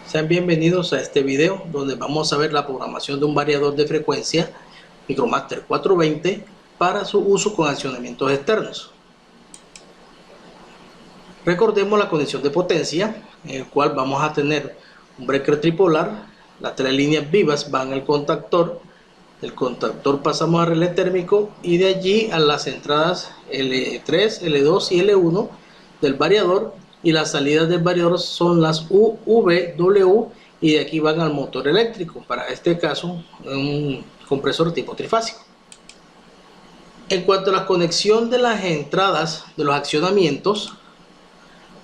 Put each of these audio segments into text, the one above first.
Sean bienvenidos a este video donde vamos a ver la programación de un variador de frecuencia Micromaster 420 para su uso con accionamientos externos. Recordemos la conexión de potencia, en el cual vamos a tener un breaker tripolar. Las tres líneas vivas van al contactor, del contactor pasamos al relé térmico y de allí a las entradas L3, L2 y L1 del variador, y las salidas del variador son las U, V, W, y de aquí van al motor eléctrico, para este caso un compresor tipo trifásico. En cuanto a la conexión de las entradas de los accionamientos,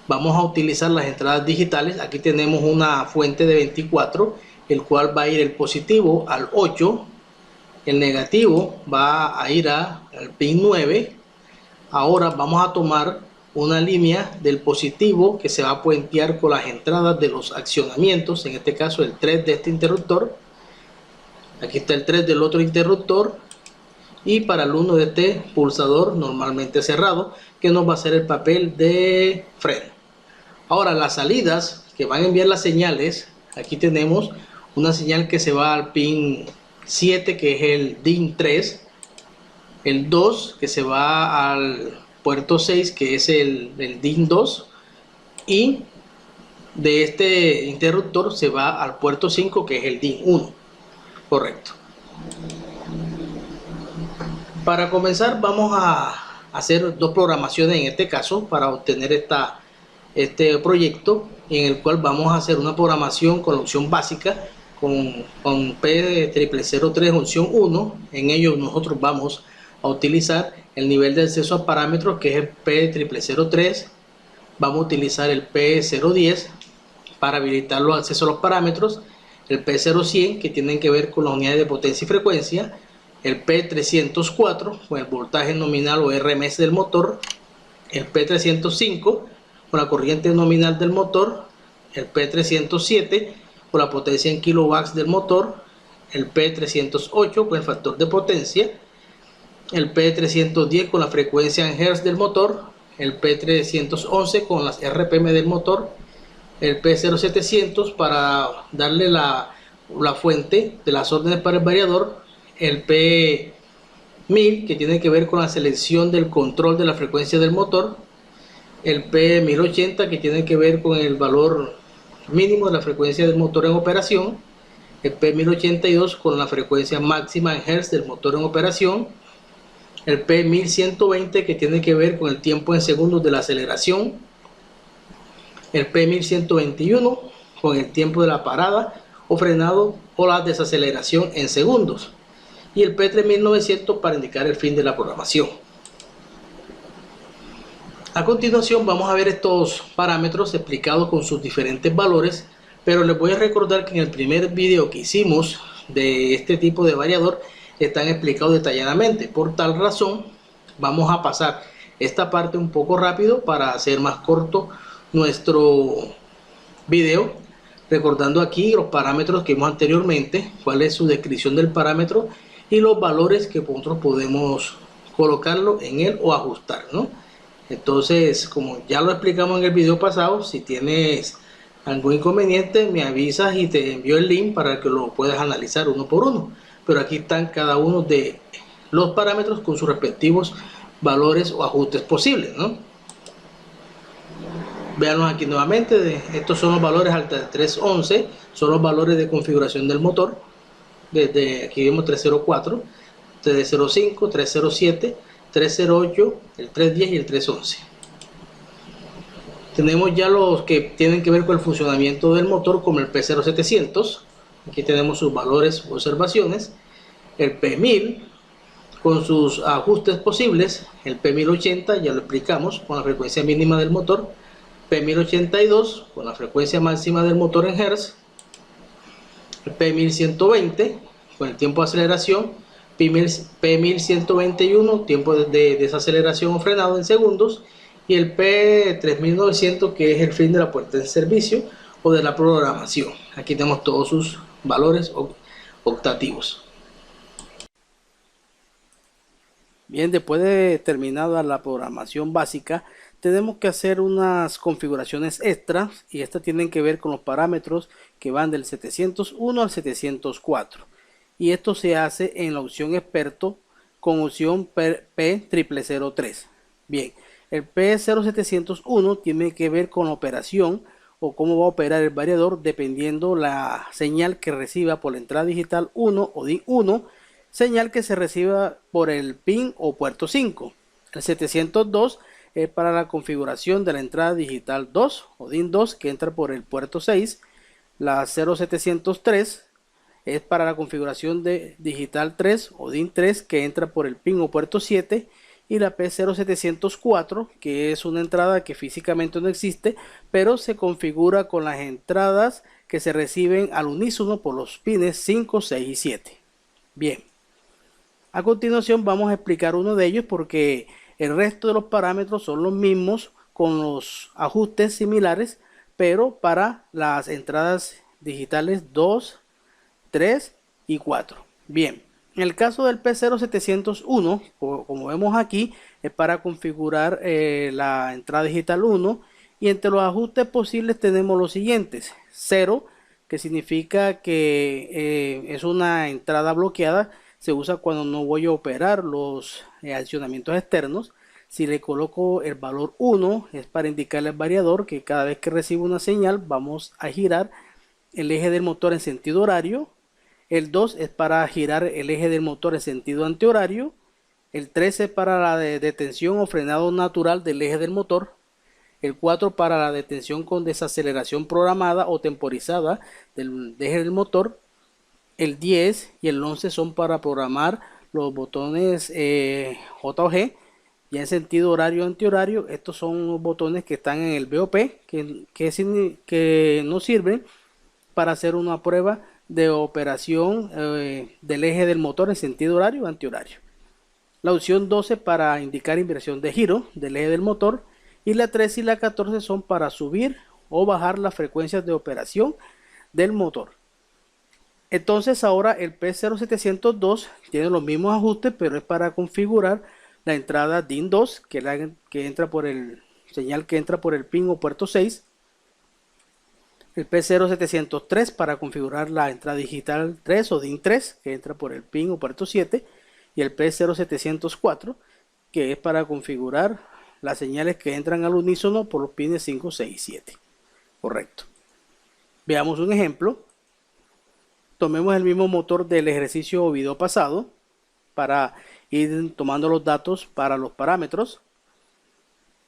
vamos a utilizar las entradas digitales. Aquí tenemos una fuente de 24, el cual va a ir el positivo al 8, el negativo va a ir al pin 9. Ahora vamos a tomar una línea del positivo que se va a puentear con las entradas de los accionamientos, en este caso el 3 de este interruptor. Aquí está el 3 del otro interruptor, y para el 1 de este pulsador normalmente cerrado, que nos va a hacer el papel de freno. Ahora las salidas que van a enviar las señales, aquí tenemos una señal que se va al pin 7, que es el DIN 3, el 2 que se va al puerto 6, que es el DIN 2, y de este interruptor se va al puerto 5, que es el DIN 1. Correcto. Para comenzar vamos a hacer dos programaciones en este caso para obtener este proyecto, en el cual vamos a hacer una programación con la opción básica con P0003 opción 1. En ello nosotros vamos a utilizar el nivel de acceso a parámetros, que es el P0003. Vamos a utilizar el P010 para habilitar los accesos a los parámetros, el P0100 que tienen que ver con las unidades de potencia y frecuencia, el P304 con el voltaje nominal o RMS del motor, el P305 con la corriente nominal del motor, el P307 con la potencia en kilowatts del motor, el P308 con el factor de potencia, el P310 con la frecuencia en hertz del motor, el P311 con las RPM del motor, el P0700 para darle la fuente de las órdenes para el variador, el P1000 que tiene que ver con la selección del control de la frecuencia del motor, el P1080 que tiene que ver con el valor mínimo de la frecuencia del motor en operación, el P1082 con la frecuencia máxima en hertz del motor en operación, el P1120 que tiene que ver con el tiempo en segundos de la aceleración, el P1121 con el tiempo de la parada o frenado o la desaceleración en segundos, y el P3900 para indicar el fin de la programación. A continuación vamos a ver estos parámetros explicados con sus diferentes valores, pero les voy a recordar que en el primer video que hicimos de este tipo de variador están explicados detalladamente. Por tal razón vamos a pasar esta parte un poco rápido para hacer más corto nuestro video, recordando aquí los parámetros que vimos anteriormente, cuál es su descripción del parámetro y los valores que nosotros podemos colocarlo en él o ajustar, ¿no? Entonces, como ya lo explicamos en el video pasado, si tienes algún inconveniente me avisas y te envío el link para que lo puedas analizar uno por uno. Pero aquí están cada uno de los parámetros con sus respectivos valores o ajustes posibles, ¿no? Veanlos aquí nuevamente. Estos son los valores hasta 311, son los valores de configuración del motor. Desde aquí vemos 304, 305, 307, 308, el 310 y el 311. Tenemos ya los que tienen que ver con el funcionamiento del motor, como el P0700. Aquí tenemos sus valores, observaciones. El P1000 con sus ajustes posibles. El P1080 ya lo explicamos, con la frecuencia mínima del motor. P1082 con la frecuencia máxima del motor en hertz. El P1120 con el tiempo de aceleración. P1121 tiempo de desaceleración o frenado en segundos, y el P3900 que es el fin de la puesta en servicio o de la programación. Aquí tenemos todos sus valores optativos. Bien, después de terminada la programación básica, tenemos que hacer unas configuraciones extras y estas tienen que ver con los parámetros que van del 701 al 704, y esto se hace en la opción experto con opción P0003. Bien, el P0701 tiene que ver con la operación o cómo va a operar el variador dependiendo la señal que reciba por la entrada digital 1 o DIN 1, señal que se reciba por el pin o puerto 5. El 702 es para la configuración de la entrada digital 2 o DIN 2 que entra por el puerto 6. La 0703 es para la configuración de digital 3 o DIN 3 que entra por el pin o puerto 7. Y la P0704 que es una entrada que físicamente no existe, pero se configura con las entradas que se reciben al unísono por los pines 5, 6 y 7. Bien, a continuación vamos a explicar uno de ellos porque el resto de los parámetros son los mismos con los ajustes similares, pero para las entradas digitales 2, 3 y 4. Bien, en el caso del P0701, como vemos aquí, es para configurar la entrada digital 1, y entre los ajustes posibles tenemos los siguientes: 0, que significa que es una entrada bloqueada, se usa cuando no voy a operar los accionamientos externos. Si le coloco el valor 1 es para indicarle al variador que cada vez que recibo una señal vamos a girar el eje del motor en sentido horario. El 2 es para girar el eje del motor en sentido antihorario. El 3 es para la detención o frenado natural del eje del motor. El 4 para la detención con desaceleración programada o temporizada del eje del motor. El 10 y el 11 son para programar los botones J o G, ya en sentido horario o antihorario. Estos son los botones que están en el BOP que nos sirven para hacer una prueba de operación del eje del motor en sentido horario o antihorario. La opción 12 para indicar inversión de giro del eje del motor, y la 13 y la 14 son para subir o bajar las frecuencias de operación del motor. Entonces ahora el P0702 tiene los mismos ajustes, pero es para configurar la entrada DIN 2 que entra por el señal que entra por el pin o puerto 6. El P0703 para configurar la entrada digital 3 o DIN 3 que entra por el pin o puerto 7. Y el P0704 que es para configurar las señales que entran al unísono por los pines 5, 6 y 7. Correcto. Veamos un ejemplo. Tomemos el mismo motor del ejercicio o video pasado para ir tomando los datos para los parámetros.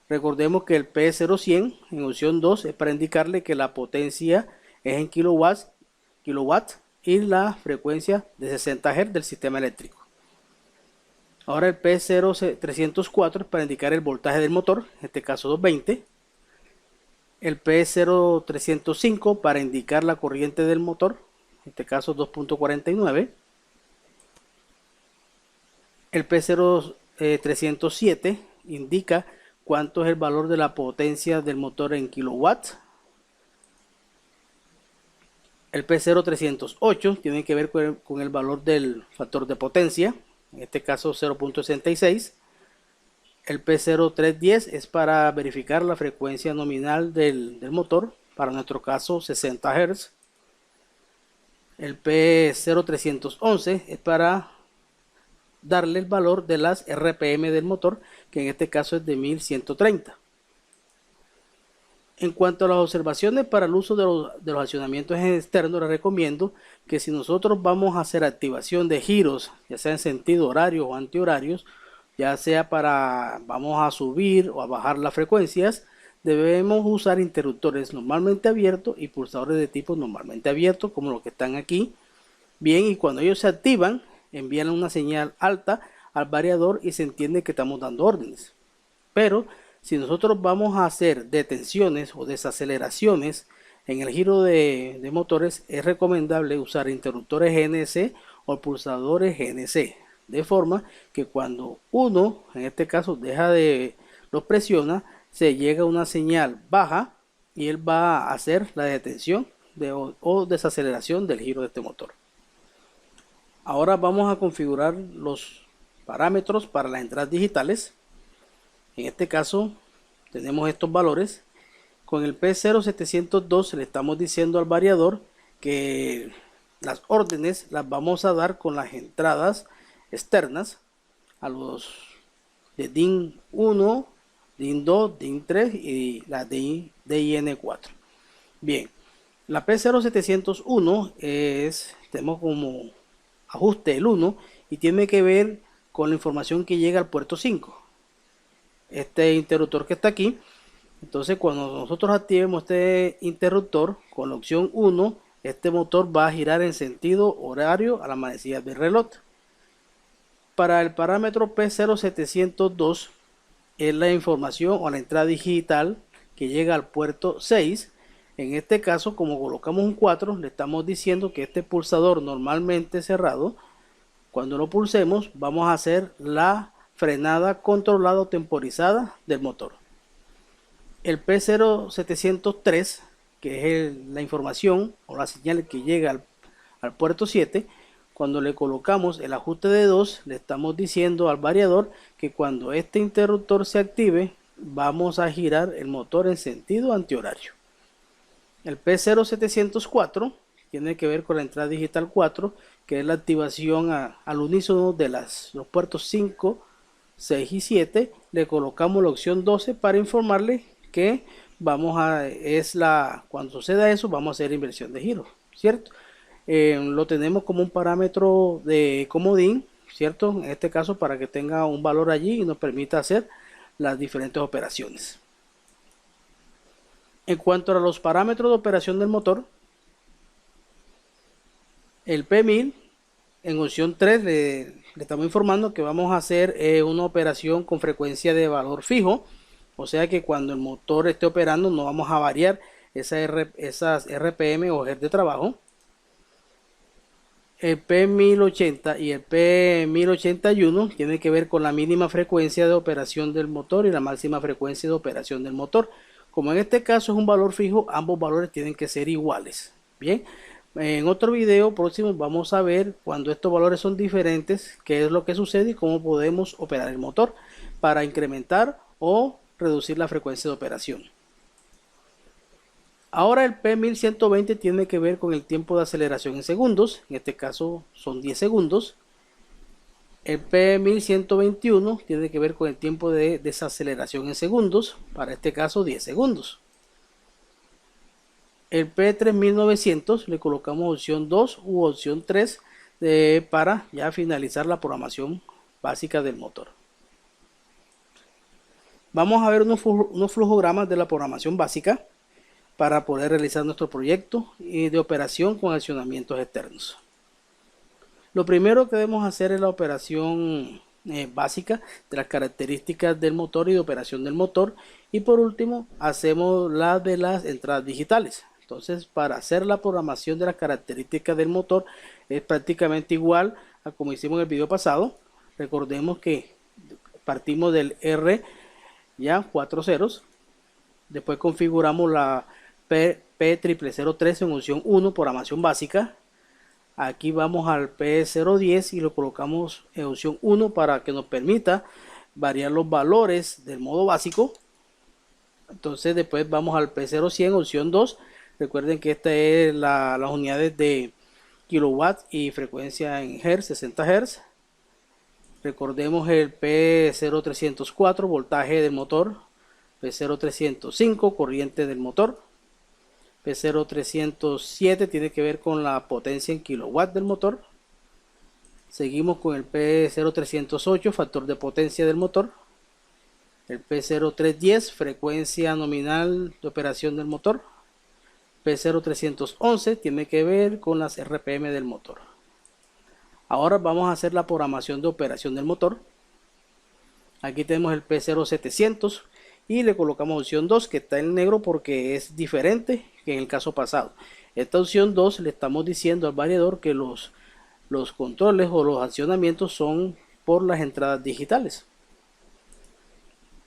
Recordemos que el P0100 en opción 2 es para indicarle que la potencia es en kilowatts y la frecuencia de 60 Hz del sistema eléctrico. Ahora el P0304 es para indicar el voltaje del motor, en este caso 220. El P0305 para indicar la corriente del motor, en este caso 2.49. El P0307 indica cuánto es el valor de la potencia del motor en kilowatts. El P0308 tiene que ver con el valor del factor de potencia, en este caso 0.66. El P0310 es para verificar la frecuencia nominal del motor, para nuestro caso 60 Hz. El P0311 es para darle el valor de las RPM del motor, que en este caso es de 1130. En cuanto a las observaciones para el uso de los accionamientos externos, les recomiendo que si nosotros vamos a hacer activación de giros, ya sea en sentido horario o antihorarios, ya sea vamos a subir o a bajar las frecuencias, debemos usar interruptores normalmente abiertos y pulsadores de tipo normalmente abierto, como los que están aquí. Bien, y cuando ellos se activan, envían una señal alta al variador y se entiende que estamos dando órdenes. Pero si nosotros vamos a hacer detenciones o desaceleraciones en el giro de motores, es recomendable usar interruptores GNC o pulsadores GNC, de forma que cuando uno, en este caso, los presiona, se llega a una señal baja y él va a hacer la detención o desaceleración del giro de este motor. Ahora vamos a configurar los parámetros para las entradas digitales. En este caso tenemos estos valores. Con el P0702 le estamos diciendo al variador que las órdenes las vamos a dar con las entradas externas a los de DIN 1, DIN 2, DIN 3 y la DIN 4. Bien, la P0701 tenemos como ajuste el 1 y tiene que ver con la información que llega al puerto 5. Este interruptor que está aquí, entonces cuando nosotros activemos este interruptor con la opción 1, este motor va a girar en sentido horario a la manecilla del reloj. Para el parámetro P0702 es la información o la entrada digital que llega al puerto 6. En este caso, como colocamos un 4, le estamos diciendo que este pulsador normalmente cerrado, cuando lo pulsemos, vamos a hacer la frenada controlada o temporizada del motor. El P0703, que es la información o la señal que llega al puerto 7, cuando le colocamos el ajuste de 2, le estamos diciendo al variador que cuando este interruptor se active, vamos a girar el motor en sentido antihorario. El P0704 tiene que ver con la entrada digital 4, que es la activación al unísono de los puertos 5, 6 y 7. Le colocamos la opción 12 para informarle que cuando suceda eso, vamos a hacer inversión de giro, ¿cierto? Lo tenemos como un parámetro de comodín, ¿cierto? En este caso para que tenga un valor allí y nos permita hacer las diferentes operaciones. En cuanto a los parámetros de operación del motor, el P1000 en opción 3 le estamos informando que vamos a hacer una operación con frecuencia de valor fijo, o sea que cuando el motor esté operando no vamos a variar esas RPM o Hz de trabajo. El P1080 y el P1081 tienen que ver con la mínima frecuencia de operación del motor y la máxima frecuencia de operación del motor. Como en este caso es un valor fijo, ambos valores tienen que ser iguales. Bien, en otro video próximo vamos a ver cuando estos valores son diferentes, qué es lo que sucede y cómo podemos operar el motor para incrementar o reducir la frecuencia de operación. Ahora el P1120 tiene que ver con el tiempo de aceleración en segundos, en este caso son 10 segundos. El P1121 tiene que ver con el tiempo de desaceleración en segundos, para este caso 10 segundos. El P3900 le colocamos opción 2 u opción 3 para ya finalizar la programación básica del motor. Vamos a ver unos flujogramas de la programación básica para poder realizar nuestro proyecto de operación con accionamientos externos. Lo primero que debemos hacer es la operación básica de las características del motor y de operación del motor, y por último hacemos la de las entradas digitales. Entonces, para hacer la programación de las características del motor es prácticamente igual a como hicimos en el video pasado. Recordemos que partimos del R, ya 4 ceros, después configuramos la P0003 en opción 1, programación básica. Aquí vamos al P010 y lo colocamos en opción 1 para que nos permita variar los valores del modo básico. Entonces después vamos al P0100 opción 2. Recuerden que esta es las unidades de kilowatts y frecuencia en Hz, 60 Hz. Recordemos el P0304, voltaje del motor. P0305, corriente del motor. P0307 tiene que ver con la potencia en kilowatts del motor. Seguimos con el P0308, factor de potencia del motor. El P0310, frecuencia nominal de operación del motor. P0311 tiene que ver con las RPM del motor. Ahora vamos a hacer la programación de operación del motor. Aquí tenemos el P0700 y le colocamos opción 2, que está en negro porque es diferente que en el caso pasado. Esta opción 2 le estamos diciendo al variador que los controles o los accionamientos son por las entradas digitales.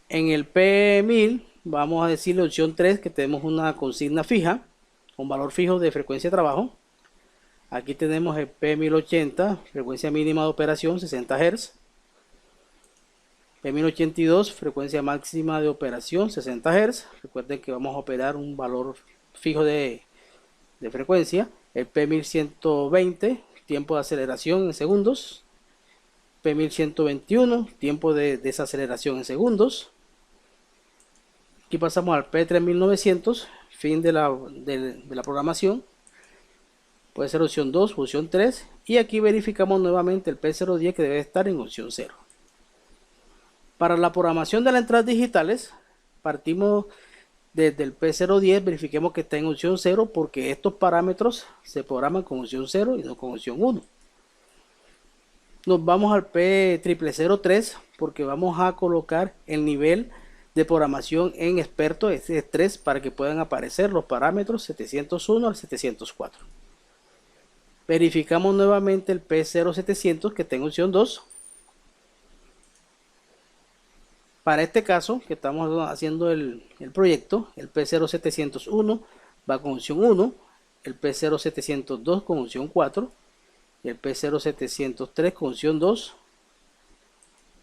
En el P1000 vamos a decirle opción 3 que tenemos una consigna fija, un valor fijo de frecuencia de trabajo. Aquí tenemos el P1080, frecuencia mínima de operación 60 Hz. P1082, frecuencia máxima de operación 60 Hz. Recuerden que vamos a operar un valor fijo de frecuencia. El P1120, tiempo de aceleración en segundos. P1121, tiempo de desaceleración en segundos. Aquí pasamos al P3900, fin de la programación. Puede ser opción 2, opción 3. Y aquí verificamos nuevamente el P010 que debe estar en opción 0. Para la programación de las entradas digitales, partimos desde el P010, verifiquemos que está en opción 0 porque estos parámetros se programan con opción 0 y no con opción 1. Nos vamos al P0003 porque vamos a colocar el nivel de programación en experto S3 para que puedan aparecer los parámetros 701 al 704. Verificamos nuevamente el P0700 que está en opción 2. Para este caso que estamos haciendo el proyecto, el P0701 va con opción 1, el P0702 con opción 4, el P0703 con opción 2,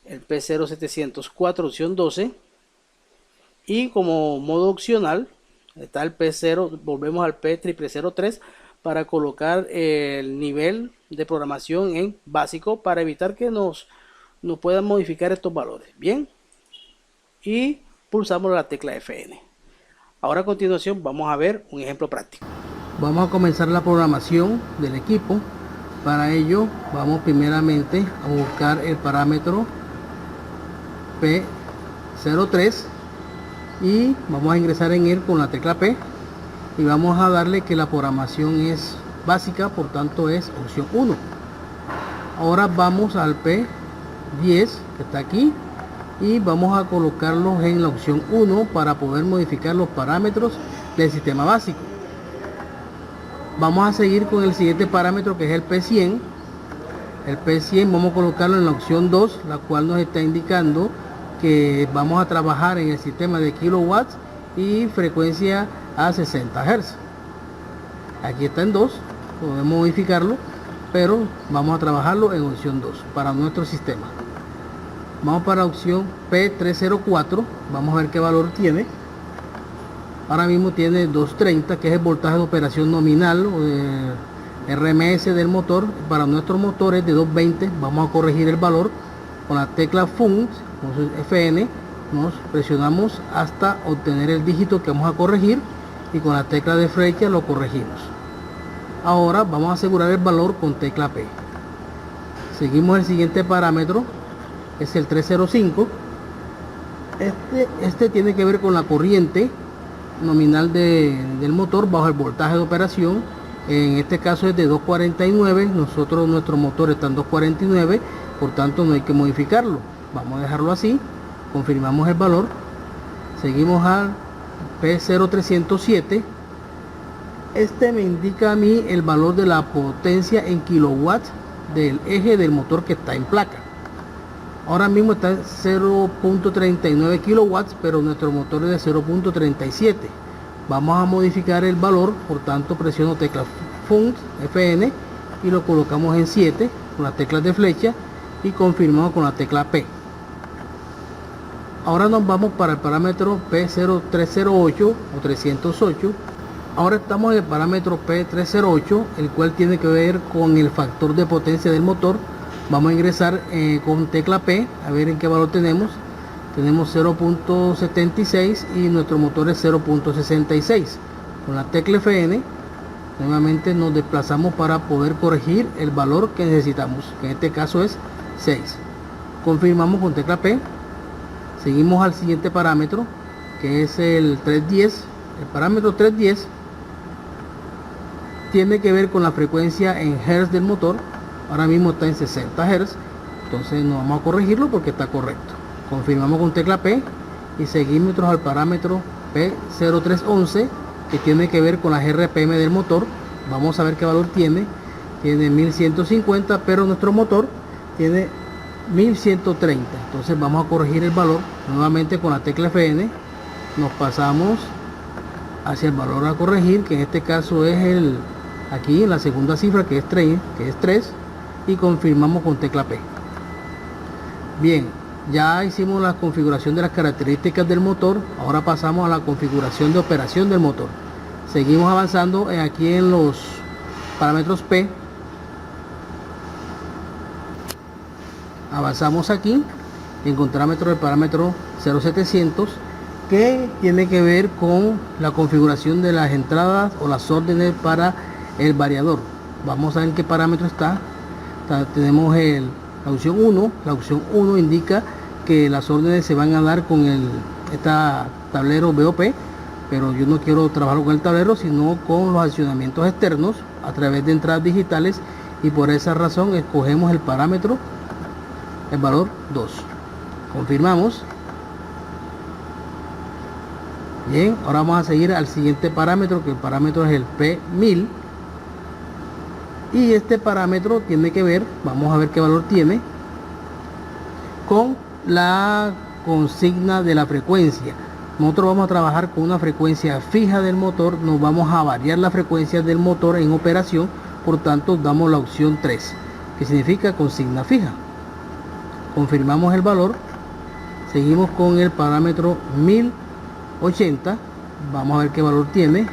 el P0704 opción 12, y como modo opcional está el P0, volvemos al P0003 para colocar el nivel de programación en básico para evitar que nos puedan modificar estos valores. Bien. Y pulsamos la tecla FN. Ahora a continuación vamos a ver un ejemplo práctico. Vamos a comenzar la programación del equipo. Para ello vamos primeramente a buscar el parámetro P03 y vamos a ingresar en él con la tecla P y vamos a darle que la programación es básica, por tanto es opción 1. Ahora vamos al P10 que está aquí y vamos a colocarlos en la opción 1 para poder modificar los parámetros del sistema básico. Vamos a seguir con el siguiente parámetro que es el P100. El P100 vamos a colocarlo en la opción 2, la cual nos está indicando que vamos a trabajar en el sistema de kilowatts y frecuencia a 60 Hz. Aquí está en 2, podemos modificarlo, pero vamos a trabajarlo en opción 2 para nuestro sistema. Vamos para la opción P304, vamos a ver qué valor tiene. Ahora mismo tiene 230, que es el voltaje de operación nominal o de RMS del motor. Para nuestros motores de 220 vamos a corregir el valor con la tecla Func, con FN, nos presionamos hasta obtener el dígito que vamos a corregir y con la tecla de flecha lo corregimos. Ahora vamos a asegurar el valor con tecla P. Seguimos el siguiente parámetro, es el 305. Este tiene que ver con la corriente nominal del motor bajo el voltaje de operación. En este caso es de 249, nuestro motor está en 249, por tanto no hay que modificarlo, vamos a dejarlo así. Confirmamos el valor, seguimos al P0307. Este me indica a mí el valor de la potencia en kilowatts del eje del motor que está en placa. Ahora mismo está en 0.39 kilowatts, pero nuestro motor es de 0.37. Vamos a modificar el valor, por tanto presiono tecla Func, FN y lo colocamos en 7 con las teclas de flecha y confirmamos con la tecla P. Ahora nos vamos para el parámetro P0308 o 308. Ahora estamos en el parámetro P308, el cual tiene que ver con el factor de potencia del motor. Vamos a ingresar con tecla P a ver en qué valor tenemos. Tenemos 0.76 y nuestro motor es 0.66. Con la tecla FN nuevamente nos desplazamos para poder corregir el valor que necesitamos, que en este caso es 6. Confirmamos con tecla P. Seguimos al siguiente parámetro, que es el 310. El parámetro 310 tiene que ver con la frecuencia en Hz del motor. Ahora mismo está en 60 Hz, entonces no vamos a corregirlo porque está correcto. Confirmamos con tecla P y seguimos al parámetro P0311, que tiene que ver con las RPM del motor. Vamos a ver qué valor tiene. Tiene 1150, pero nuestro motor tiene 1130. Entonces vamos a corregir el valor nuevamente con la tecla FN. Nos pasamos hacia el valor a corregir, que en este caso es aquí en la segunda cifra, que es 3, y confirmamos con tecla P. Bien, Ya hicimos la configuración de las características del motor. Ahora pasamos a la configuración de operación del motor. Seguimos avanzando aquí en los parámetros P. Avanzamos aquí, encontramos el parámetro 0700, que tiene que ver con la configuración de las entradas o las órdenes para el variador. Vamos a ver en qué parámetro está. Tenemos la opción 1. La opción 1 indica que las órdenes se van a dar con este tablero BOP, pero yo no quiero trabajar con el tablero, sino con los accionamientos externos a través de entradas digitales, y por esa razón escogemos el parámetro, el valor 2. Confirmamos. Bien, ahora vamos a seguir al siguiente parámetro, que el parámetro es el P1000, y este parámetro tiene que ver, vamos a ver qué valor tiene, con la consigna de la frecuencia. Nosotros vamos a trabajar con una frecuencia fija del motor, no vamos a variar la frecuencia del motor en operación, por tanto damos la opción 3, que significa consigna fija. Confirmamos el valor, seguimos con el parámetro 1080, vamos a ver qué valor tiene.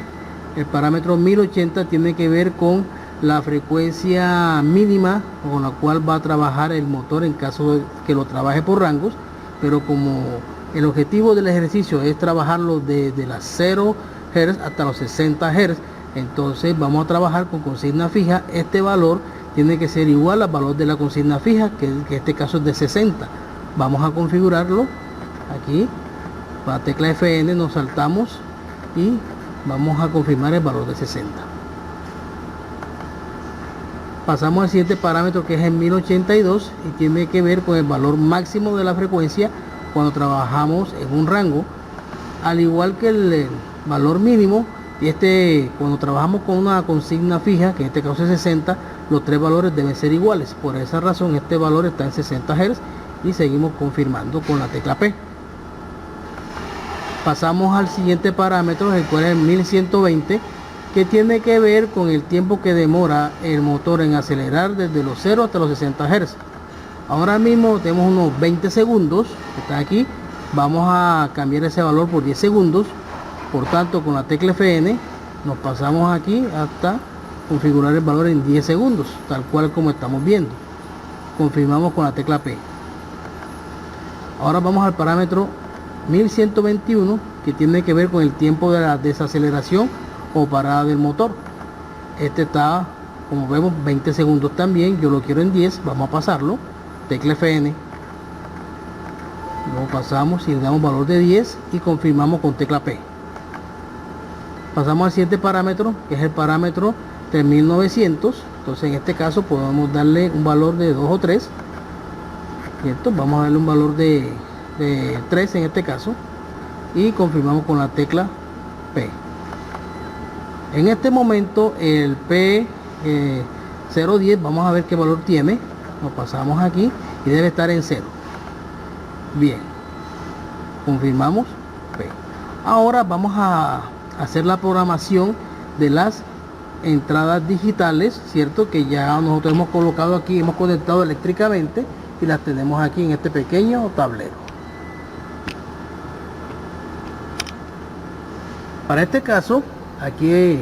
El parámetro 1080 tiene que ver con la frecuencia mínima con la cual va a trabajar el motor en caso de que lo trabaje por rangos, pero como el objetivo del ejercicio es trabajarlo desde las 0 Hz hasta los 60 Hz, entonces vamos a trabajar con consigna fija. Este valor tiene que ser igual al valor de la consigna fija, que en este caso es de 60. Vamos a configurarlo aquí, con la tecla FN nos saltamos y vamos a confirmar el valor de 60. Pasamos al siguiente parámetro, que es el 1082, y tiene que ver con el valor máximo de la frecuencia cuando trabajamos en un rango, al igual que el valor mínimo. Y cuando trabajamos con una consigna fija, que en este caso es 60, los tres valores deben ser iguales. Por esa razón este valor está en 60 Hz y seguimos confirmando con la tecla P. Pasamos al siguiente parámetro, el cual es el 1120, que tiene que ver con el tiempo que demora el motor en acelerar desde los 0 hasta los 60 Hz. Ahora mismo tenemos unos 20 segundos, que está aquí. Vamos a cambiar ese valor por 10 segundos. Por tanto, con la tecla FN nos pasamos aquí hasta configurar el valor en 10 segundos, tal cual como estamos viendo. Confirmamos con la tecla P. Ahora vamos al parámetro 1121, que tiene que ver con el tiempo de la desaceleración o parada del motor. Este está, como vemos, 20 segundos también. Yo lo quiero en 10, vamos a pasarlo. Tecla FN, luego pasamos y le damos valor de 10 y confirmamos con tecla P. Pasamos al siguiente parámetro, que es el parámetro 3900. Entonces en este caso podemos darle un valor de 2 o 3, ¿cierto? Vamos a darle un valor de 3 en este caso y confirmamos con la tecla P. En este momento el P010, vamos a ver qué valor tiene. Nos pasamos aquí y debe estar en 0. Bien, confirmamos P. Ahora vamos a hacer la programación de las entradas digitales, cierto, que ya nosotros hemos colocado aquí, hemos conectado eléctricamente y las tenemos aquí en este pequeño tablero. Para este caso, aquí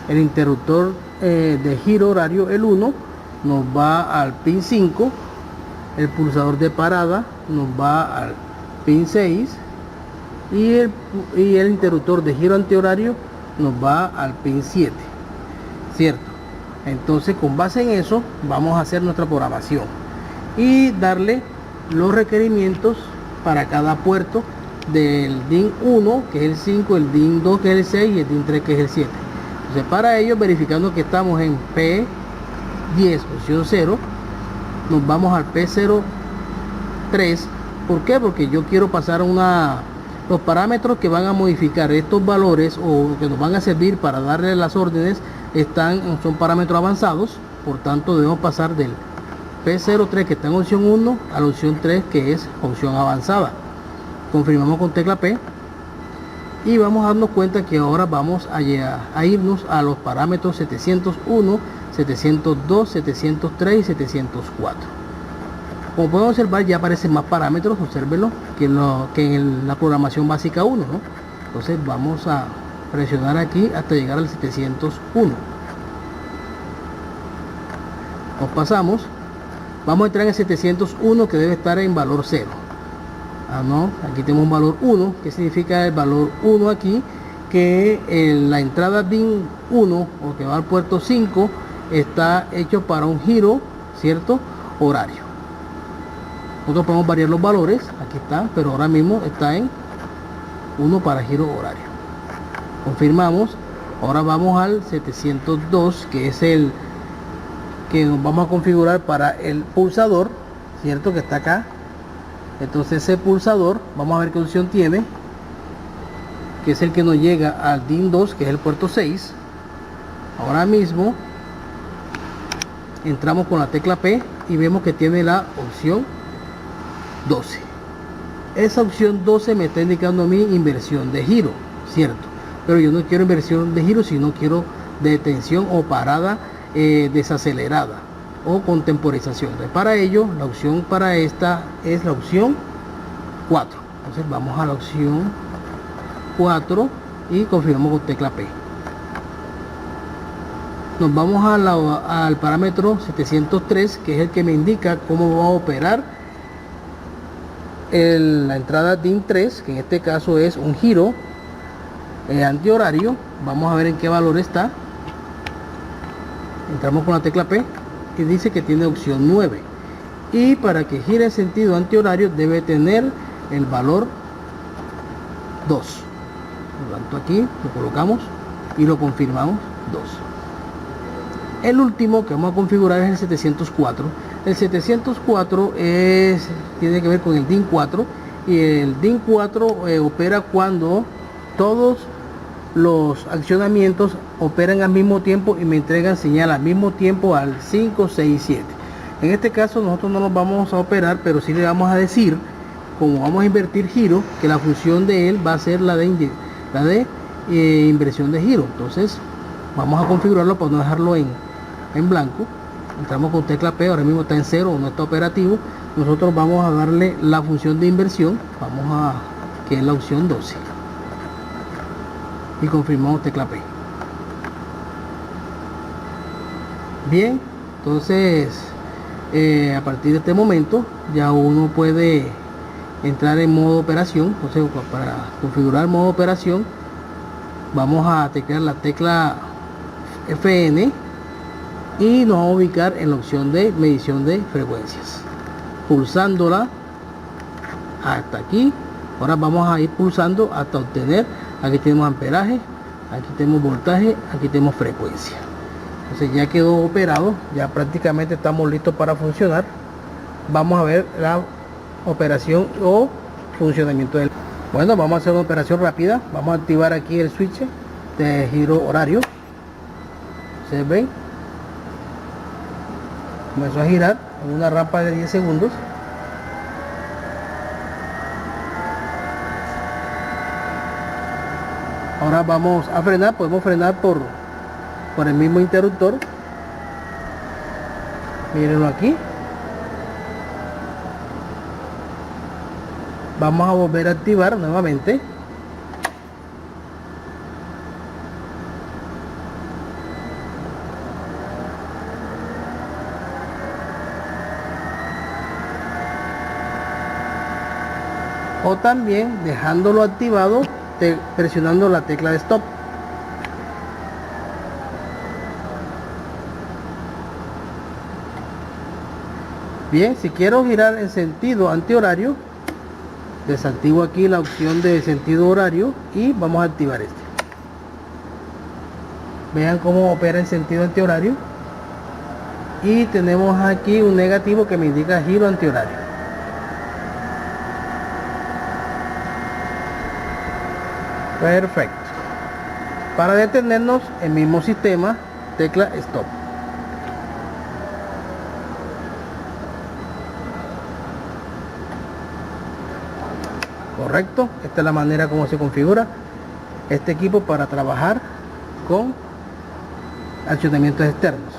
el interruptor de giro horario, el 1, nos va al pin 5, el pulsador de parada nos va al pin 6 y el interruptor de giro antihorario nos va al pin 7, cierto. Entonces, con base en eso vamos a hacer nuestra programación y darle los requerimientos para cada puerto del DIN 1, que es el 5, el DIN 2, que es el 6, y el DIN 3, que es el 7. Entonces, para ello, verificando que estamos en P10 opción 0, nos vamos al P03. ¿Por qué? Porque yo quiero pasar los parámetros que van a modificar estos valores o que nos van a servir para darle las órdenes son parámetros avanzados. Por tanto, debemos pasar del P03, que está en opción 1, a la opción 3, que es opción avanzada. Confirmamos con tecla P y vamos a darnos cuenta que ahora vamos a irnos a los parámetros 701, 702, 703 y 704. Como pueden observar, ya aparecen más parámetros, obsérvenlo, que en la programación básica 1, ¿no? Entonces vamos a presionar aquí hasta llegar al 701. Nos pasamos, vamos a entrar en el 701, que debe estar en valor 0. No, aquí tenemos un valor 1, que significa el valor 1 aquí, que en la entrada DIN 1, o que va al puerto 5, está hecho para un giro, ¿cierto? Horario. Nosotros podemos variar los valores, aquí está, pero ahora mismo está en 1 para giro horario. Confirmamos. Ahora vamos al 702, que es el que nos vamos a configurar para el pulsador, ¿cierto? Que está acá. Entonces ese pulsador, vamos a ver qué opción tiene, que es el que nos llega al DIN 2, que es el puerto 6. Ahora mismo entramos con la tecla P y vemos que tiene la opción 12. Esa opción 12 me está indicando a mí inversión de giro, cierto, pero yo no quiero inversión de giro, sino quiero detención o parada desacelerada o contemporización. Para ello, la opción para esta es la opción 4. Entonces vamos a la opción 4 y confirmamos con tecla P. Nos vamos al parámetro 703, que es el que me indica cómo va a operar la entrada DIN 3, que en este caso es un giro antihorario. Vamos a ver en qué valor está. Entramos con la tecla P y dice que tiene opción 9, y para que gire en sentido antihorario debe tener el valor 2. Por lo tanto, aquí lo colocamos y lo confirmamos 2. El último que vamos a configurar es el 704. El 704 tiene que ver con el DIN 4, y el DIN 4 opera cuando todos los accionamientos operan al mismo tiempo y me entregan señal al mismo tiempo al 5, 6, 7. En este caso nosotros no los vamos a operar, pero sí le vamos a decir, como vamos a invertir giro, que la función de él va a ser la de inversión de giro. Entonces vamos a configurarlo para no dejarlo en blanco. Entramos con tecla P, ahora mismo está en 0 o no está operativo. Nosotros vamos a darle la función de inversión, que es la opción 12, y confirmamos tecla P. Bien, entonces a partir de este momento ya uno puede entrar en modo operación. Entonces, para configurar modo operación, vamos a teclear la tecla FN y nos vamos a ubicar en la opción de medición de frecuencias, pulsándola hasta aquí. Ahora vamos a ir pulsando hasta obtener, aquí tenemos amperaje, aquí tenemos voltaje, aquí tenemos frecuencia. Entonces ya quedó operado, ya prácticamente estamos listos para funcionar. Vamos a ver la operación o funcionamiento del... Bueno, vamos a hacer una operación rápida. Vamos a activar aquí el switch de giro horario. ¿Se ven? Comenzó a girar en una rampa de 10 segundos. Ahora vamos a frenar. Podemos frenar por el mismo interruptor. Mírenlo aquí. Vamos a volver a activar nuevamente. O también dejándolo activado, presionando la tecla de stop. Bien, si quiero girar en sentido antihorario, desactivo aquí la opción de sentido horario y vamos a activar este. Vean cómo opera en sentido antihorario, y tenemos aquí un negativo que me indica giro antihorario. Perfecto. Para detenernos, el mismo sistema, tecla stop. Correcto. Esta es la manera como se configura este equipo para trabajar con accionamientos externos.